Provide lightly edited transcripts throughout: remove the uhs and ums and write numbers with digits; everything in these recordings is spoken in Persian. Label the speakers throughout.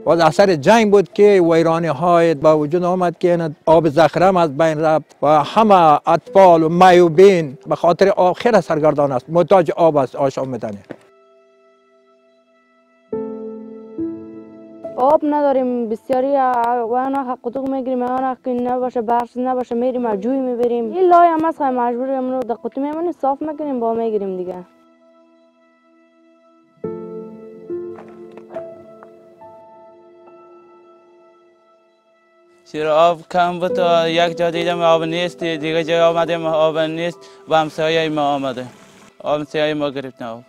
Speaker 1: و اثر جنگ بود که ویرانی های با وجود آمد که آب زخرم از بین رفت و همه اطفال و میوبین به خاطر آب خیلی سرگردان است، محتاج آب است آشام میدنه.
Speaker 2: آب نداریم بسیاری و آن قطوق میگیریم، آن که نباشه برف نباشه میریم جوی میبریم. این لای هم است مجبوریم رو در قطو میمونیم صاف میکنیم با میگیریم دیگه.
Speaker 3: چرا آب کم بود و یک جا دیدم آب نیست، دیگه جای آمدیم آب نیست و همسایه ما آمده، همسایه ما گرفتن آب.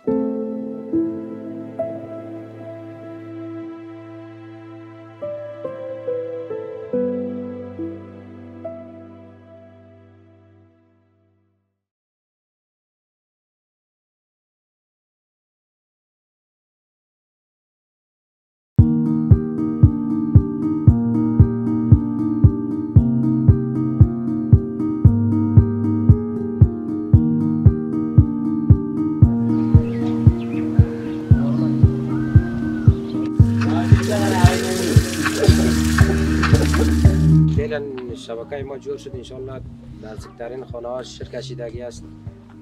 Speaker 4: شبکه ما جور شد انشالله نزدیکترین خانه ها شیر کشیدگی است.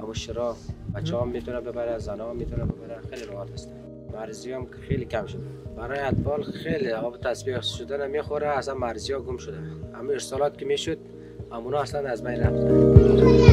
Speaker 4: اما شرا بچه هم میتونه ببره، زن هم میتونه ببره، خیلی راحت است. مرزی هم خیلی کم شده. برای اطفال خیلی آب تصفیه شده نمیخوره، اصلا مرزی ها گم شده. اما ارسالات که میشد امونا اصلا از بین رفته.